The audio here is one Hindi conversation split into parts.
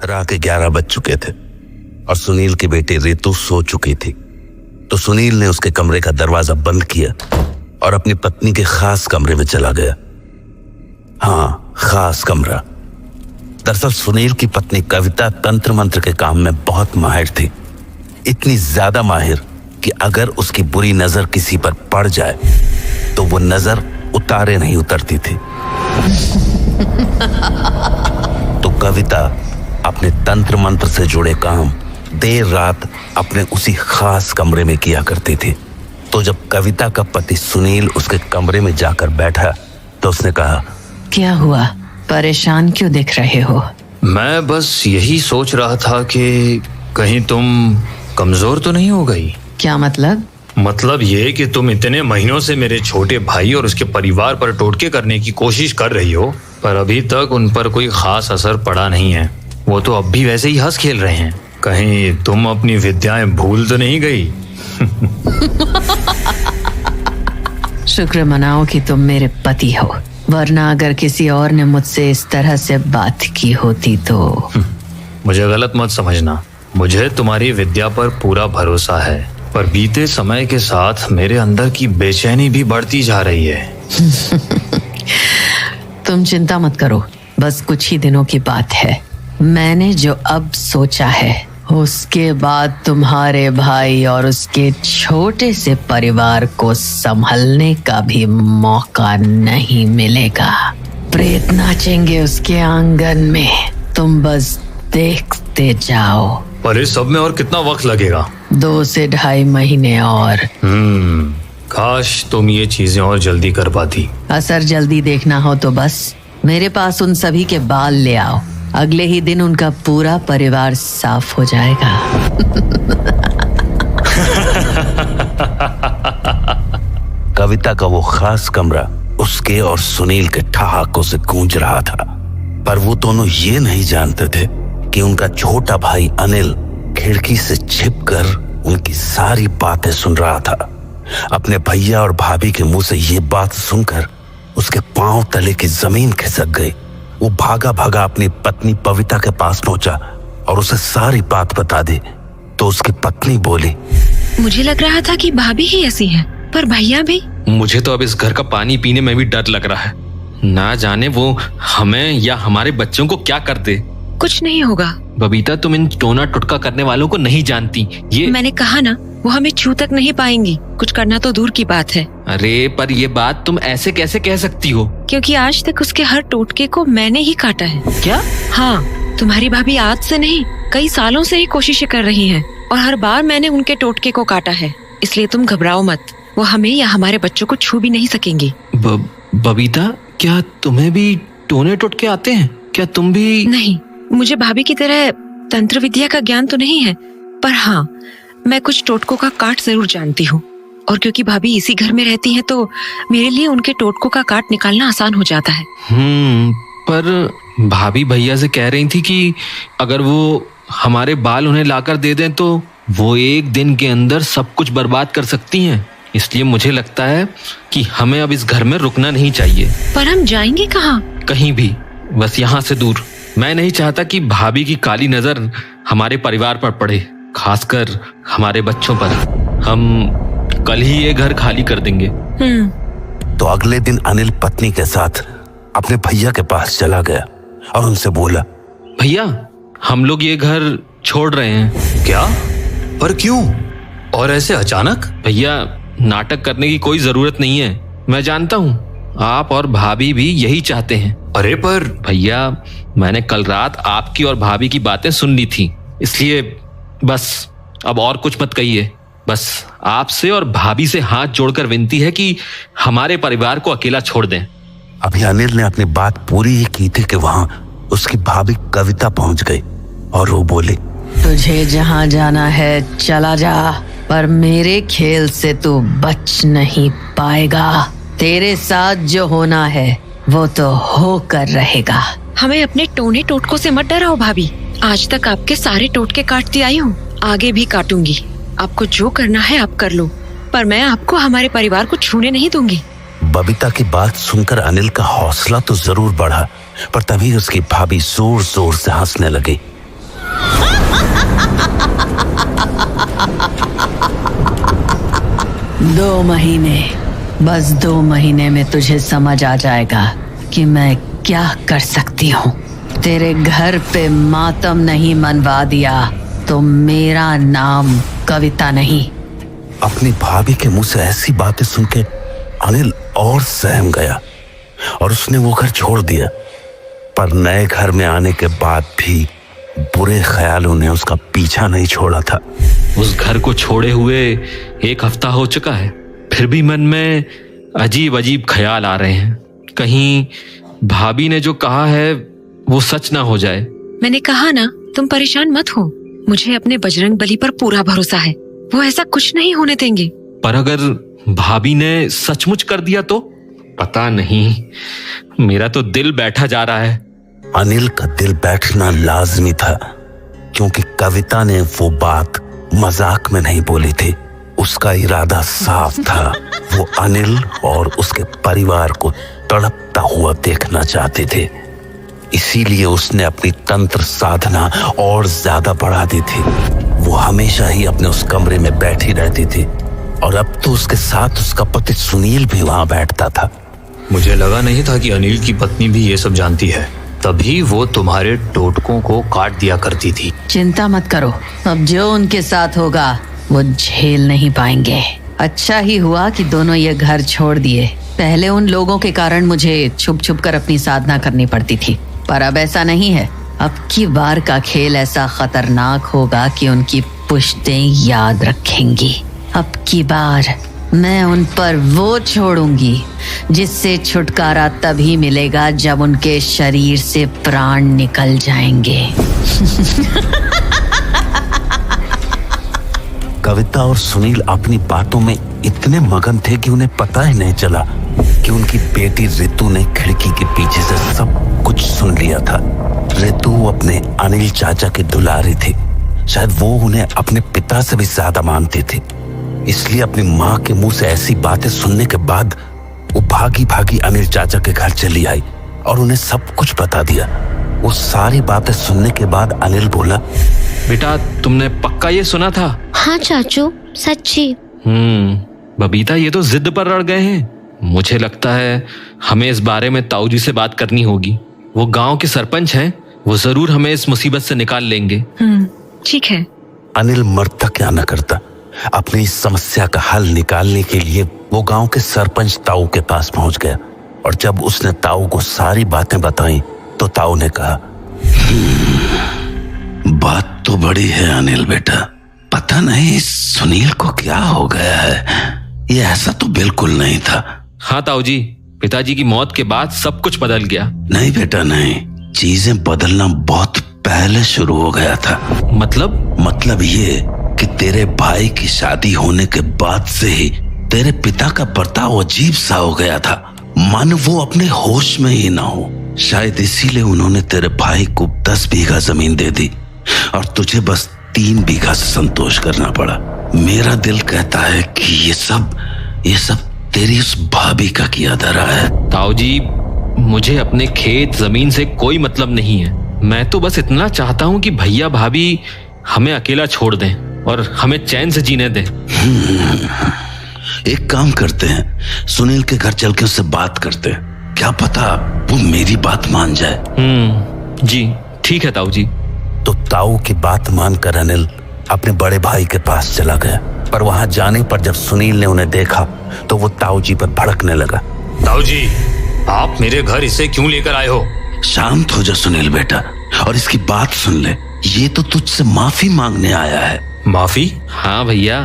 रात के 11 बज चुके थे और सुनील की बेटी रितु सो चुकी थी। तो सुनील ने उसके कमरे का दरवाजा बंद किया और अपनी पत्नी के खास कमरे में चला गया। हाँ, खास कमरा। दरअसल सुनील की पत्नी कविता तंत्र मंत्र के काम में बहुत माहिर थी। इतनी ज्यादा माहिर कि अगर उसकी बुरी नजर किसी पर पड़ जाए तो वो नजर उतारे नहीं उतरती थी। तो कविता अपने तंत्र मंत्र से जुड़े काम देर रात अपने उसी खास कमरे में किया करती थी। तो जब कविता का पति सुनील उसके कमरे में जाकर बैठा तो उसने कहा, क्या हुआ, परेशान क्यों दिख रहे हो? मैं बस यही सोच रहा था कि कहीं तुम कमजोर तो नहीं हो गई। क्या मतलब? मतलब ये कि तुम इतने महीनों से मेरे छोटे भाई और उसके परिवार पर टोटके करने की कोशिश कर रही हो, पर अभी तक उन पर कोई खास असर पड़ा नहीं है। वो तो अब भी वैसे ही हंस खेल रहे हैं। कहीं तुम अपनी विद्याएं भूल तो नहीं गई? शुक्र मनाओ कि तुम मेरे पति हो, वरना अगर किसी और ने मुझसे इस तरह से बात की होती तो। मुझे गलत मत समझना, मुझे तुम्हारी विद्या पर पूरा भरोसा है, पर बीते समय के साथ मेरे अंदर की बेचैनी भी बढ़ती जा रही है। तुम चिंता मत करो, बस कुछ ही दिनों की बात है। मैंने जो अब सोचा है उसके बाद तुम्हारे भाई और उसके छोटे से परिवार को संभलने का भी मौका नहीं मिलेगा। प्रेत नाचेंगे उसके आंगन में, तुम बस देखते जाओ। पर इस सब में और कितना वक्त लगेगा? 2 से 2.5 महीने और। काश तुम ये चीजें और जल्दी कर पाती। असर जल्दी देखना हो तो बस मेरे पास उन सभी के बाल ले आओ, अगले ही दिन उनका पूरा परिवार साफ हो जाएगा। कविता का वो खास कमरा उसके और सुनील के ठहाकों से गूंज रहा था, पर वो दोनों ये नहीं जानते थे कि उनका छोटा भाई अनिल खिड़की से छिपकर उनकी सारी बातें सुन रहा था। अपने भैया और भाभी के मुंह से ये बात सुनकर उसके पांव तले की जमीन खिसक गई। वो भागा भागा अपनी पत्नी पविता के पास पहुंचा और उसे सारी बात बता दी। तो उसकी पत्नी बोली, मुझे लग रहा था कि भाभी ही ऐसी है, पर भैया भी। मुझे तो अब इस घर का पानी पीने में भी डर लग रहा है। ना जाने वो हमें या हमारे बच्चों को क्या कर दे। कुछ नहीं होगा। बबीता, तुम इन टोना टुटका करने वालों को नहीं जानती। ये मैंने कहा ना, वो हमें छू तक नहीं पाएंगी। कुछ करना तो दूर की बात है। अरे पर ये बात तुम ऐसे कैसे कह सकती हो? क्योंकि आज तक उसके हर टोटके को मैंने ही काटा है। क्या? हाँ, तुम्हारी भाभी आज से नहीं, कई सालों से ही कोशिशें कर रही हैं और हर बार मैंने उनके टोटके को काटा है। इसलिए तुम घबराओ मत, वो हमें या हमारे बच्चों को छू भी नहीं सकेंगी। बबीता, क्या तुम्हें भी टोने टोटके आते हैं? क्या तुम भी? नहीं, मुझे भाभी की तरह तंत्र विद्या का ज्ञान तो नहीं है, पर हाँ, मैं कुछ टोटकों का काट जरूर जानती हूँ। और क्योंकि भाभी इसी घर में रहती हैं, तो मेरे लिए उनके टोटकों का काट निकालना आसान हो जाता है। पर भाभी भैया से कह रही थी कि अगर वो हमारे बाल उन्हें लाकर दे दें तो वो 1 दिन के अंदर सब कुछ बर्बाद कर सकती हैं। इसलिए मुझे लगता है कि हमें अब इस घर में रुकना नहीं चाहिए। पर हम जाएंगे कहाँ? कहीं भी, बस यहाँ से दूर। मैं नहीं चाहता कि भाभी की काली नजर हमारे परिवार पर पड़े, खासकर हमारे बच्चों पर। हम कल ही ये घर खाली कर देंगे। तो अगले दिन अनिल पत्नी के साथ अपने भैया के पास चला गया और उनसे बोला, भैया, हम लोग ये घर छोड़ रहे हैं। क्या? पर क्यों? और ऐसे अचानक? भैया, नाटक करने की कोई जरूरत नहीं है। मैं जानता हूँ आप और भाभी भी यही चाहते हैं। अरे पर भैया, मैंने कल रात आपकी और भाभी की बातें सुन ली थी, इसलिए बस अब और कुछ मत कहिए। बस आपसे और भाभी से हाथ जोड़कर विनती है कि हमारे परिवार को अकेला छोड़ दें। अभी अनिल ने अपनी बात पूरी ही की थी कि वहां उसकी भाभी कविता पहुंच गई और वो बोली, तुझे जहाँ जाना है चला जा, पर मेरे खेल से तू बच नहीं पाएगा। तेरे साथ जो होना है वो तो होकर रहेगा। हमें अपने टोने टोटकों से मत डराओ भाभी। आज तक आपके सारे टोटके काटती आई हूँ, आगे भी काटूंगी। आपको जो करना है आप कर लो, पर मैं आपको हमारे परिवार को छूने नहीं दूंगी। बबीता की बात सुनकर अनिल का हौसला तो जरूर बढ़ा, पर तभी उसकी भाभी जोर जोर से हंसने लगी दो महीने, बस 2 महीने में तुझे समझ आ जाएगा कि मैं क्या कर सकती हूँ। तेरे घर पे मातम नहीं मनवा दिया तो मेरा नाम कविता नहीं। अपनी भाभी के मुंह से ऐसी बातें सुन के अनिल और सहम गया और उसने वो घर छोड़ दिया। पर नए घर में आने के बाद भी बुरे ख्यालों ने उसका पीछा नहीं छोड़ा था। उस घर को छोड़े हुए 1 हफ्ता हो चुका है, फिर भी मन में अजीब अजीब ख्याल आ रहे हैं। कहीं भाभी ने जो कहा है वो सच ना हो जाए। मैंने कहा ना, तुम परेशान मत हो। मुझे अपने बजरंग बली पर पूरा भरोसा है, वो ऐसा कुछ नहीं होने देंगे। पर अगर भाभी ने सचमुच कर दिया तो? पता नहीं, मेरा तो दिल बैठा जा रहा है। अनिल का दिल बैठना लाजमी था, क्योंकि कविता ने वो बात मजाक में नहीं बोली थी। उसका इरादा साफ था, वो अनिल और उसके परिवार को तड़पता हुआ देखना चाहते थे। इसीलिए उसने अपनी तंत्र साधना और ज्यादा बढ़ा दी थी। वो हमेशा ही अपने उस कमरे में बैठी रहती थी और अब तो उसके साथ उसका पति सुनील भी वहां बैठता था। मुझे लगा नहीं था कि अनिल की पत्नी भी ये सब जानती है, तभी वो तुम्हारे टोटकों को काट दिया करती थी। चिंता मत करो, अब जो उनके साथ होगा वो झेल नहीं पाएंगे। अच्छा ही हुआ कि दोनों ये घर छोड़ दिए। पहले उन लोगों के कारण मुझे छुप छुप कर अपनी साधना करनी पड़ती थी, पर अब ऐसा नहीं है। अब की बार का खेल ऐसा खतरनाक होगा कि उनकी पुश्तें याद रखेंगी। अब की बार मैं उन पर वो छोड़ूंगी जिससे छुटकारा तभी मिलेगा जब उनके शरीर से प्राण निकल जाएंगे। कविता और सुनील अपनी बातों में इतने मगन थे कि उन्हें पता ही नहीं चला कि उनकी बेटी रितु ने खिड़की के पीछे से सब कुछ सुन लिया था। रितु अपने अनिल चाचा की दुलारी थी। शायद वो उन्हें अपने पिता से भी ज्यादा मानती थी, इसलिए अपनी माँ के मुंह से ऐसी बातें सुनने के बाद वो भागी भागी अनिल चाचा के घर चली आई और उन्हें सब कुछ बता दिया। वो सारी बातें सुनने के बाद अनिल बोला, बेटा तुमने पक्का ये सुना था? हाँ चाचू, सच्ची। बबीता ये तो जिद पर अड़ गए हैं। मुझे लगता है हमें इस बारे में ताऊ जी से बात करनी होगी। वो गांव के सरपंच हैं, वो जरूर हमें इस मुसीबत से निकाल लेंगे। ठीक है। अनिल मरता क्या न करता। अपनी इस समस्या का हल निकालने के लिए वो गांव के सरपंच ताऊ के पास पहुंच गया और जब उसने ताऊ को सारी बातें बताई तो ताऊ ने कहा, बात तो बड़ी है अनिल बेटा, पता नहीं सुनील को क्या हो गया है। ये ऐसा तो बिल्कुल नहीं था। हाँ ताऊ जी, पिताजी की मौत के बाद सब कुछ बदल गया। नहीं बेटा नहीं, चीजें बदलना बहुत पहले शुरू हो गया था। मतलब ये कि तेरे भाई की शादी होने के बाद से ही तेरे पिता का बर्ताव अजीब सा हो गया था। मन वो अपने होश में ही ना हो। शायद इसीलिए उन्होंने तेरे भाई को 10 बीघा जमीन दे दी और तुझे बस 3 बीघा से संतोष करना पड़ा। मेरा दिल कहता है कि ये सब तेरी उस भाभी का किया धरा है। ताऊ जी, मुझे अपने खेत जमीन से कोई मतलब नहीं है। मैं तो बस इतना चाहता हूँ कि भैया भाभी हमें अकेला छोड़ दें और हमें चैन से जीने दें। एक काम करते हैं, सुनील के घर चल के उससे बात करते हैं, क्या पता वो मेरी बात मान जाए। जी ठीक है ताऊ जी। तो ताऊ की बात मानकर अनिल अपने बड़े भाई के पास चला गया, पर वहां जाने पर जब सुनील ने उन्हें देखा तो वो ताऊ जी पर भड़कने लगा। ताऊ जी, आप मेरे घर इसे क्यों लेकर आए हो? शांत हो जा सुनील बेटा और इसकी बात सुन ले। ये तो तुझसे माफी मांगने आया है। माफी? हाँ भैया,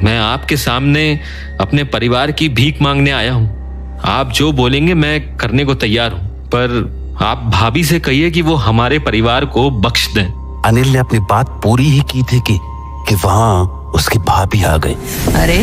मैं आपके सामने अपने परिवार की भीख मांगने आया हूँ। आप जो बोलेंगे मैं करने को तैयार हूँ, पर आप भाभी से कहिए कि वो हमारे परिवार को बख्श दें। अनिल ने अपनी बात पूरी ही की थी कि वहां उसकी भाभी आ गई। अरे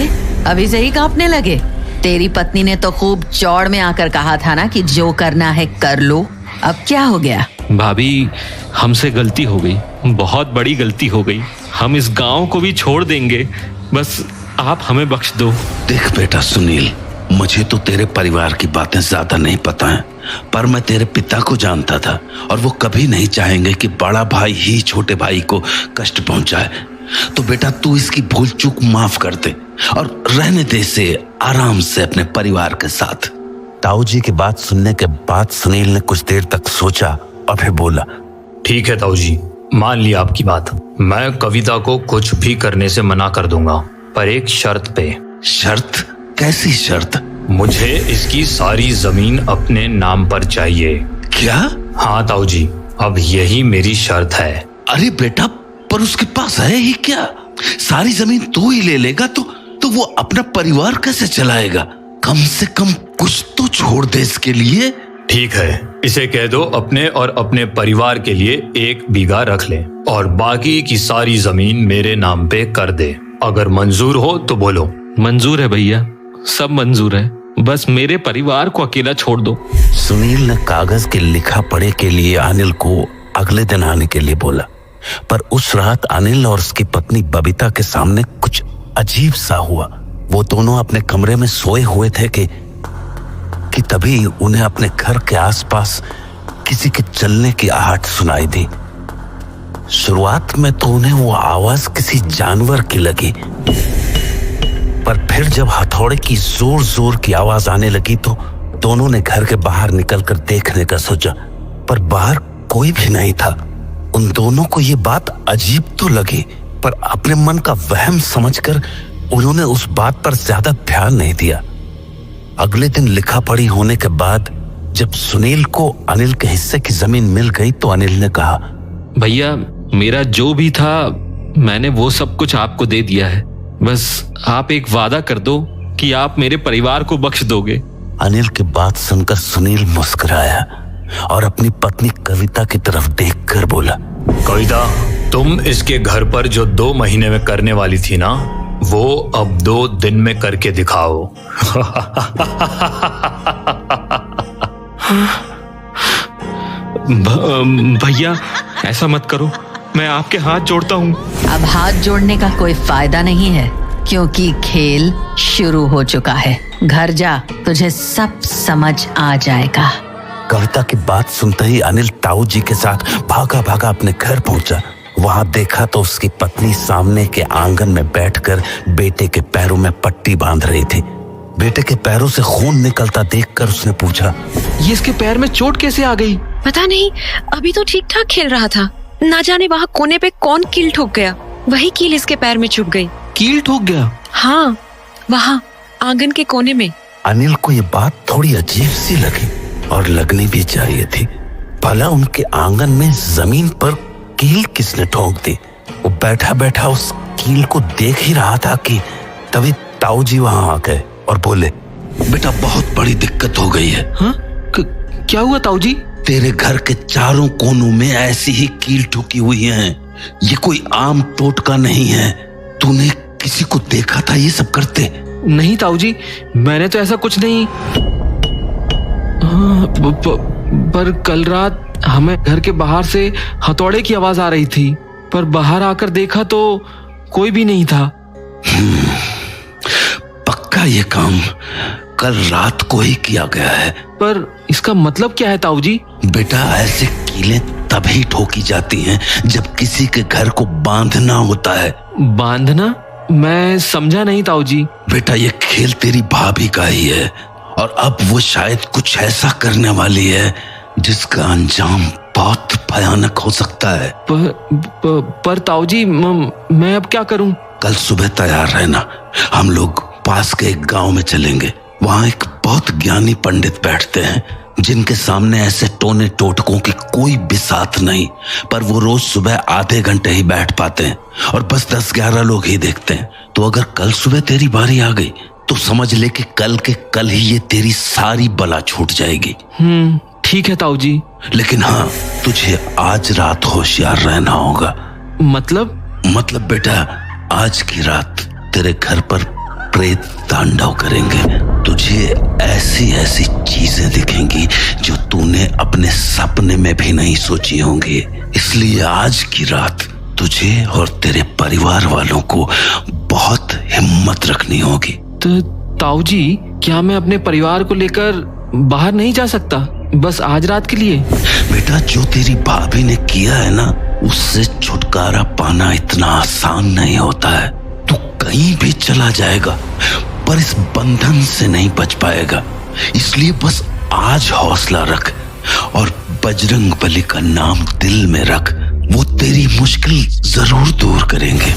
अभी से ही कांपने लगे। तेरी पत्नी ने तो खूब चौड़ में आकर कहा था ना कि जो करना है कर लो। अब क्या हो गया? भाभी, हमसे गलती हो गई, बहुत बड़ी गलती हो गई। हम इस गांव को भी छोड़ देंगे, बस आप हमें बख्श दो। देख बेटा सुनील, मुझे तो तेरे परिवार की बातें ज्यादा नहीं पता हैं, पर मैं तेरे पिता को जानता था और वो कभी नहीं चाहेंगे कि बड़ा भाई ही छोटे भाई को कष्ट पहुंचाए। तो बेटा तू इसकी भूल चूक माफ कर दे और रहने दे इसे आराम से अपने परिवार के साथ। ताऊ जी की बात सुनने के बाद सुनील ने कुछ देर तक सोचा और फिर बोला, ठीक है ताऊ जी, मान लिया आपकी बात। मैं कविता को कुछ भी करने से मना कर दूंगा, पर एक शर्त पे। शर्त? कैसी शर्त? मुझे इसकी सारी जमीन अपने नाम पर चाहिए। क्या? हाँ ताऊ जी, अब यही मेरी शर्त है। अरे बेटा, पर उसके पास है ही क्या? सारी जमीन तू ही ले लेगा तो वो अपना परिवार कैसे चलाएगा? कम से कम कुछ तो छोड़ दे इसके लिए। ठीक है, इसे कह दो अपने और अपने परिवार के लिए 1 बीघा रख ले और बाकी की सारी जमीन मेरे नाम पे कर दे। अगर मंजूर हो तो बोलो। मंजूर है भैया, सब मंजूर है, बस मेरे परिवार को अकेला छोड़ दो। सुनील ने कागज के लिखा पढ़े के लिए अनिल को अगले दिन आने के लिए बोला, पर उस रात अनिल और उसकी पत्नी बबीता के सामने कुछ अजीब सा हुआ। वो दोनों अपने कमरे में सोए हुए थे कि तभी उन्हें अपने घर के आसपास किसी के चलने की आहट सुनाई दी। शुरुआत में तो उन्हें वो आवाज किसी जानवर की लगी, पर फिर जब हथौड़े की जोर जोर की आवाज आने लगी तो दोनों ने घर के बाहर निकलकर देखने का सोचा, पर बाहर कोई भी नहीं था। उन दोनों को ये बात अजीब तो लगी, पर अपने मन का वहम समझकर उन्होंने उस बात पर ज्यादा ध्यान नहीं दिया। अगले दिन लिखा पढ़ी होने के बाद जब सुनील को अनिल के हिस्से की जमीन मिल गई तो अनिल ने कहा, भैया मेरा जो भी था मैंने वो सब कुछ आपको दे दिया है, बस आप एक वादा कर दो कि आप मेरे परिवार को बख्श दोगे। अनिल की बात सुनकर सुनील मुस्कुराया और अपनी पत्नी कविता की तरफ देखकर बोला, कविता, तुम इसके घर पर जो 2 महीने में करने वाली थी ना, वो अब 2 दिन में करके दिखाओ। भैया ऐसा मत करो, मैं आपके हाथ जोड़ता हूँ। अब हाथ जोड़ने का कोई फायदा नहीं है, क्योंकि खेल शुरू हो चुका है। घर जा, तुझे सब समझ आ जाएगा। कविता की बात सुनते ही अनिल ताऊ जी के साथ भागा भागा अपने घर पहुंचा। वहां देखा तो उसकी पत्नी सामने के आंगन में बैठकर बेटे के पैरों में पट्टी बांध रही थी। बेटे के पैरों से खून निकलता देखकर उसने पूछा, ये इसके पैर में चोट कैसे आ गई? पता नहीं, अभी तो ठीक ठाक खेल रहा था, ना जाने वहाँ कोने पे कौन कील ठोक गया, वही कील इसके पैर में चुभ गई। कील ठोक गया? हाँ, वहाँ आंगन के कोने में। अनिल को ये बात थोड़ी अजीब सी लगी और लगनी भी चाहिए थी। भला उनके आंगन में जमीन पर कील किसने ठोक दी? वो बैठा बैठा उस कील को देख ही रहा था कि तभी ताऊ जी वहां आ गए और बोले, बेटा बहुत बड़ी दिक्कत हो गई है। हाँ? क्या हुआ ताऊ जी? तेरे घर के चारों कोनों में ऐसी ही कील ठोकी हुई हैं। ये कोई आम टोटका नहीं है। तूने किसी को देखा था ये सब करते? नहीं ताऊ जी, मैंने तो ऐसा कुछ नहीं। पर कल रात हमें घर के बाहर से हथौड़े की आवाज आ रही थी, पर बाहर आकर देखा तो कोई भी नहीं था। पक्का ये काम कल रात को ही किया गया है। पर इसका मतलब क्या है ताऊ जी? बेटा ऐसे कीलें तभी ठोकी जाती हैं जब किसी के घर को बांधना होता है। बांधना? मैं समझा नहीं ताऊ जी। बेटा ये खेल तेरी भाभी का ही है और अब वो शायद कुछ ऐसा करने वाली है जिसका अंजाम बहुत भयानक हो सकता है। पर ताऊ जी मैं अब क्या करूं? कल सुबह तैयार रहना, हम लोग पास के एक गांव में चलेंगे। वहां एक बहुत ज्ञानी पंडित बैठते हैं जिनके सामने ऐसे टोने टोटकों की कोई बिसात नहीं, पर वो रोज सुबह आधे घंटे ही बैठ पाते हैं और बस 10-11 लोग ही देखते हैं। तो अगर कल सुबह तेरी बारी आ गई तो समझ ले कि कल के कल ही ये तेरी सारी बला छूट जाएगी। ठीक है ताऊ जी। लेकिन हाँ, तुझे आज रात होशियार रहना होगा। मतलब बेटा आज की रात तेरे घर पर प्रेत तांडव करेंगे। तुझे ऐसी ऐसी चीजें दिखेंगी जो तूने अपने सपने में भी नहीं सोची होंगी। इसलिए आज की रात तुझे और तेरे परिवार वालों को बहुत हिम्मत रखनी होगी। तो ताऊ जी, क्या मैं अपने परिवार को लेकर बाहर नहीं जा सकता, बस आज रात के लिए? बेटा जो तेरी भाभी ने किया है ना, उससे छुटकारा पाना इतना आसान नहीं होता है। तू कहीं भी चला जाएगा पर इस बंधन से नहीं बच पाएगा। इसलिए बस आज हौसला रख और बजरंग बली का नाम दिल में रख। वो तेरी मुश्किल जरूर दूर करेंगे।